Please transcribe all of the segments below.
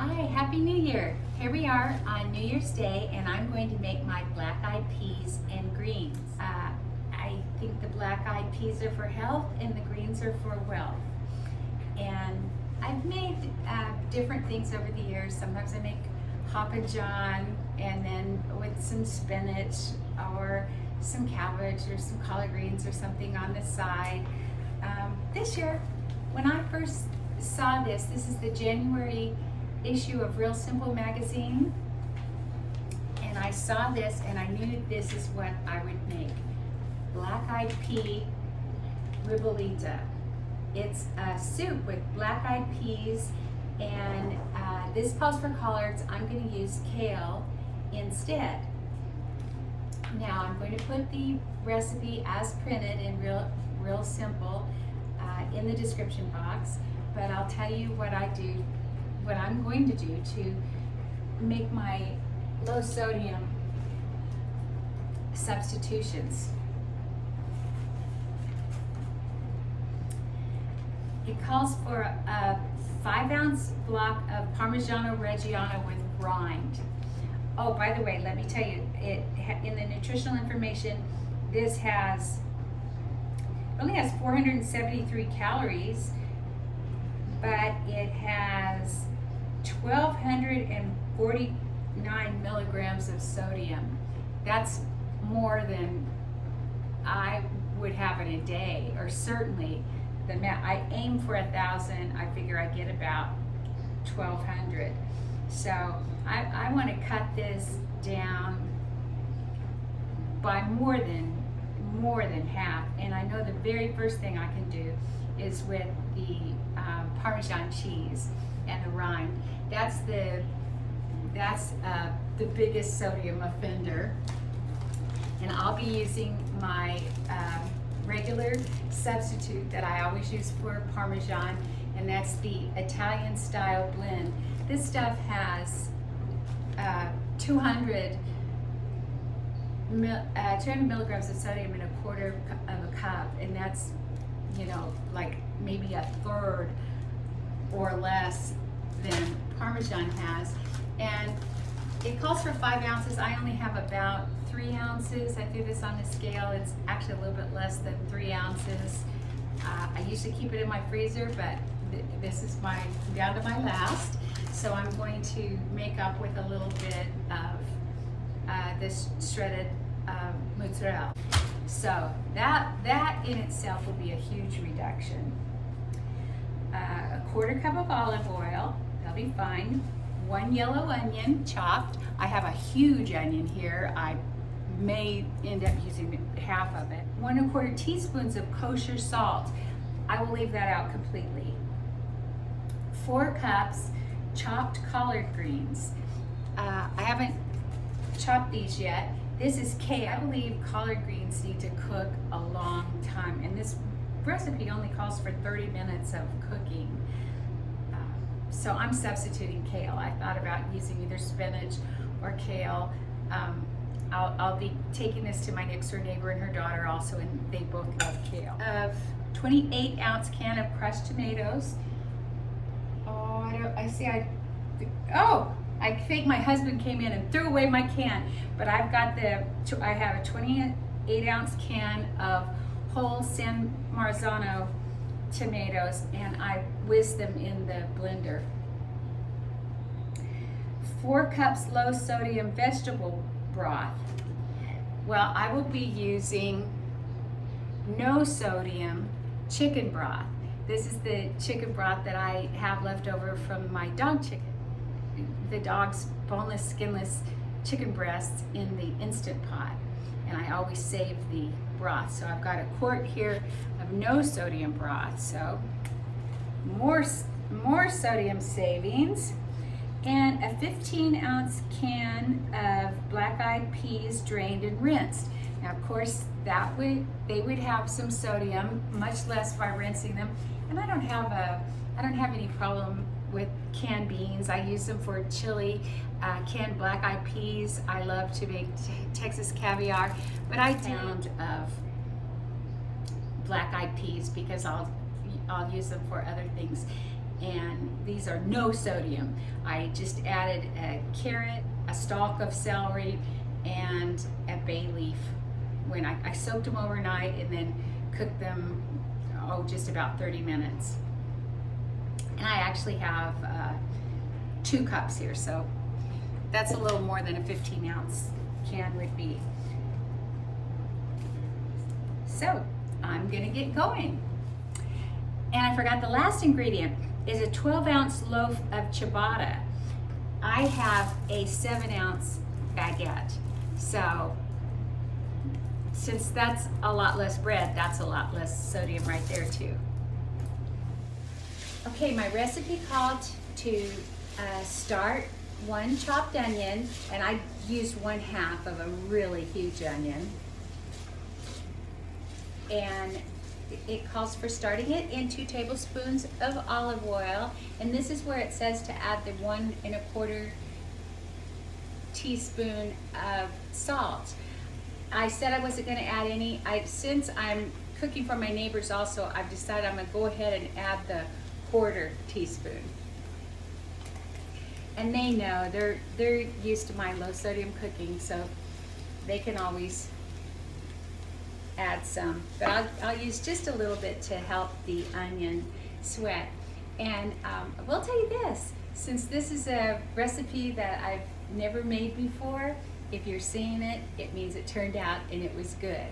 Hi, Happy New Year! Here we are on New Year's Day and I'm going to make my black-eyed peas and greens. I think the black-eyed peas are for health and the greens are for wealth. And I've made different things over the years. Sometimes I make Hoppin' John and then with some spinach or some cabbage or some collard greens or something on the side. This year, when I first saw this is the January issue of Real Simple magazine, and I saw this and I knew this is what I would make. Black-eyed pea ribollita. It's a soup with black-eyed peas, and this calls for collards. I'm going to use kale instead. Now I'm going to put the recipe as printed in Real Simple in the description box, but I'll tell you what I'm going to do to make my low sodium substitutions. It calls for a 5-ounce block of Parmigiano Reggiano with rind. Oh, by the way, let me tell you, in the nutritional information, this only has 473 calories, but it has 1,249 milligrams of sodium. That's more than I would have in a day, or certainly I aim for 1,000. I figure I get about 1,200. So I want to cut this down by more than half. And I know the very first thing I can do is with the Parmesan cheese and the rind. That's the biggest sodium offender. And I'll be using my regular substitute that I always use for Parmesan, and that's the Italian style blend. This stuff has 200 milligrams of sodium in a quarter of a cup, and that's, like maybe a third or less than Parmesan has. And it calls for 5 ounces. I only have about 3 ounces. I threw this on the scale. It's actually a little bit less than 3 ounces. I usually keep it in my freezer, but this is down to my last. So I'm going to make up with a little bit of this shredded mozzarella. So that in itself will be a huge reduction. A quarter cup of olive oil, that'll be fine. 1 yellow onion chopped. I have a huge onion here. I may end up using half of it. 1 1/4 teaspoons of kosher salt. I will leave that out completely. 4 cups chopped collard greens. I haven't chopped these yet. This is kale. I believe collard greens need to cook a long time, and this recipe only calls for 30 minutes of cooking. So I'm substituting kale. I thought about using either spinach or kale. I'll be taking this to my next door neighbor and her daughter also, and they both love kale. Of 28-ounce can of crushed tomatoes. I think my husband came in and threw away my can, but I have a 28-ounce can of whole San Marzano tomatoes, and I whiz them in the blender. 4 cups low sodium vegetable broth. Well, I will be using no sodium chicken broth. This is the chicken broth that I have left over from my dog chicken. The dog's boneless, skinless chicken breasts in the Instant Pot, and I always save the broth. So I've got a quart here of no sodium broth, so more sodium savings. And a 15-ounce can of black-eyed peas drained and rinsed. Now, of course, they would have some sodium, much less by rinsing them. And I don't have any problem with canned beans. I use them for chili. Canned black-eyed peas. I love to make Texas caviar, but I pound of black-eyed peas because I'll use them for other things. and these are no sodium. I just added a carrot, a stalk of celery, and a bay leaf. When I soaked them overnight and then cooked them, just about 30 minutes. And I actually have 2 cups here, so that's a little more than a 15-ounce can would be. So I'm gonna get going. And I forgot the last ingredient is a 12-ounce loaf of ciabatta. I have a 7-ounce baguette. So since that's a lot less bread, that's a lot less sodium right there too. Okay, my recipe called to start 1 chopped onion, and I used 1/2 of a really huge onion. And it calls for starting it in 2 tablespoons of olive oil, and this is where it says to add the 1 1/4 teaspoon of salt. I said I wasn't going to add any. Since I'm cooking for my neighbors also, I've decided I'm going to go ahead and add the 1/4 teaspoon. And they know, they're used to my low sodium cooking, so they can always add some. But I'll use just a little bit to help the onion sweat. And I will tell you this, since this is a recipe that I've never made before, if you're seeing it, it means it turned out and it was good.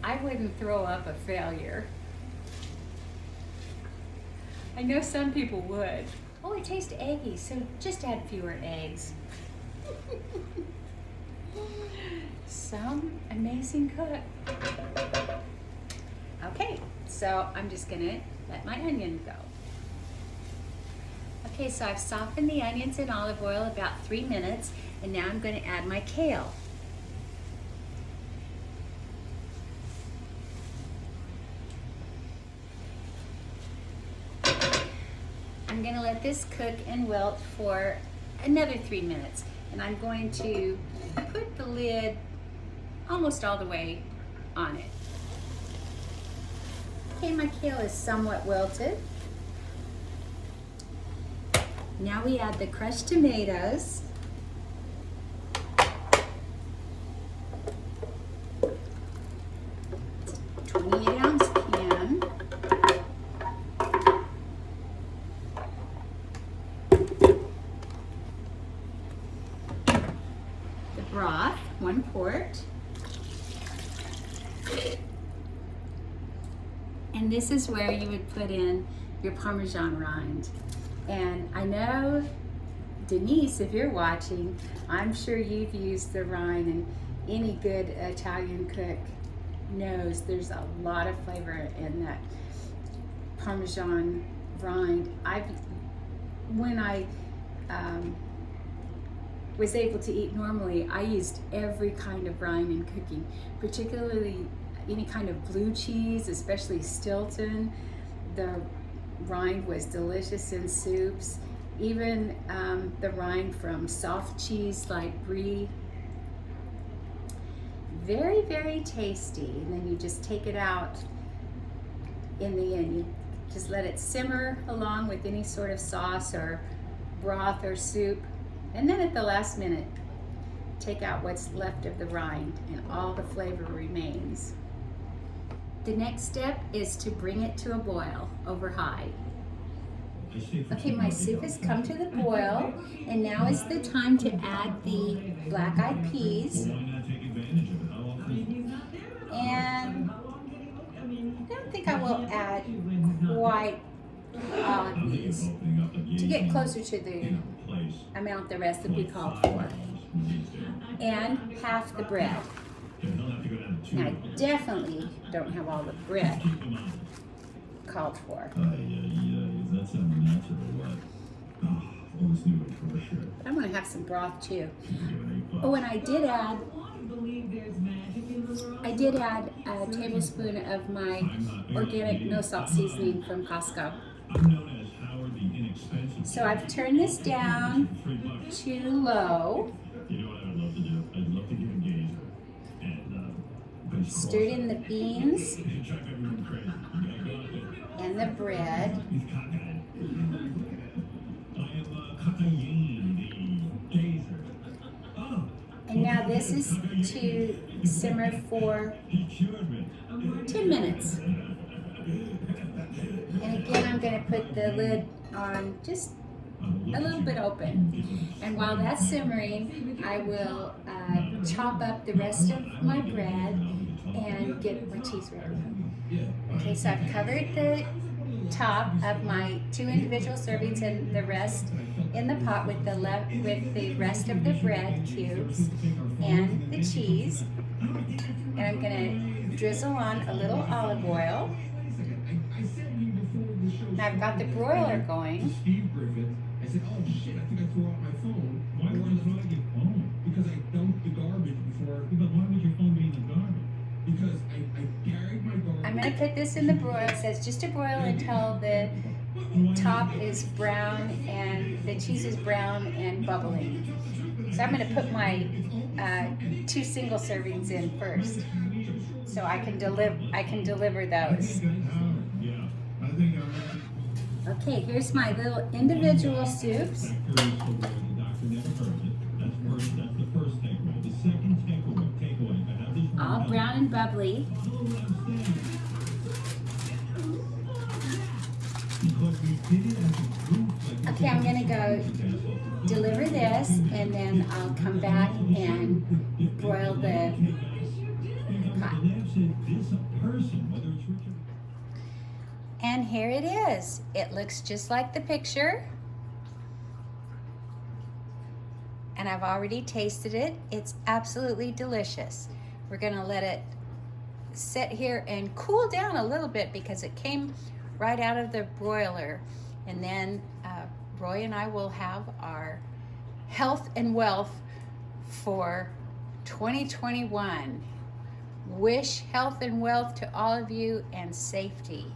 I wouldn't throw up a failure. I know some people would. Oh, it tastes eggy, so just add fewer eggs. Some amazing cook. Okay, so I'm just gonna let my onion go. Okay, so I've softened the onions in olive oil about 3 minutes, and now I'm gonna add my kale. I'm gonna let this cook and wilt for another 3 minutes, and I'm going to put the lid almost all the way on it. Okay, my kale is somewhat wilted. Now we add the crushed tomatoes. It's a 28-ounce can. The broth, 1 quart. And this is where you would put in your Parmesan rind. And I know, Denise, if you're watching, I'm sure you've used the rind, and any good Italian cook knows there's a lot of flavor in that Parmesan rind. When I was able to eat normally, I used every kind of rind in cooking, particularly any kind of blue cheese, especially Stilton. The rind was delicious in soups. Even the rind from soft cheese like brie. Very, very tasty. And then you just take it out in the end. You just let it simmer along with any sort of sauce or broth or soup. And then at the last minute, take out what's left of the rind, and all the flavor remains. The next step is to bring it to a boil over high. Okay, my soup has come to the boil, and now is the time to add the black-eyed peas. And I don't think I will add quite all of these to get closer to the amount the recipe called for. And half the bread. Now, I definitely don't have all the bread called for. I'm going to have some broth too. Oh, and I did add a tablespoon of my organic no salt seasoning from Costco. So I've turned this down to low. Stirred in the beans and the bread. this is to simmer for 10 minutes. And again, I'm going to put the lid on just a little bit open. And while that's simmering, I will chop up the rest of my bread and get my cheese ready. Okay, so I've covered the top of my 2 individual servings and the rest in the pot with the rest of the bread cubes and the cheese. And I'm going to drizzle on a little olive oil. Now I've got the broiler going. I said, oh shit, I think I threw out my phone. Why would you throw out your phone? Because I dumped the garbage before. But why would your phone be in the garbage? Because I carried my garbage. I'm going to put this in the broil. It says just to broil until the top is brown and the cheese is brown and bubbling. So I'm going to put my 2 single servings in first, so I can deliver those. Okay, here's my little individual soups. All brown and bubbly. Okay, I'm gonna go deliver this, and then I'll come back and broil the pot. And here it is. It looks just like the picture. And I've already tasted it. It's absolutely delicious. We're gonna let it sit here and cool down a little bit because it came right out of the broiler. And then Roy and I will have our health and wealth for 2021. Wish health and wealth to all of you and safety.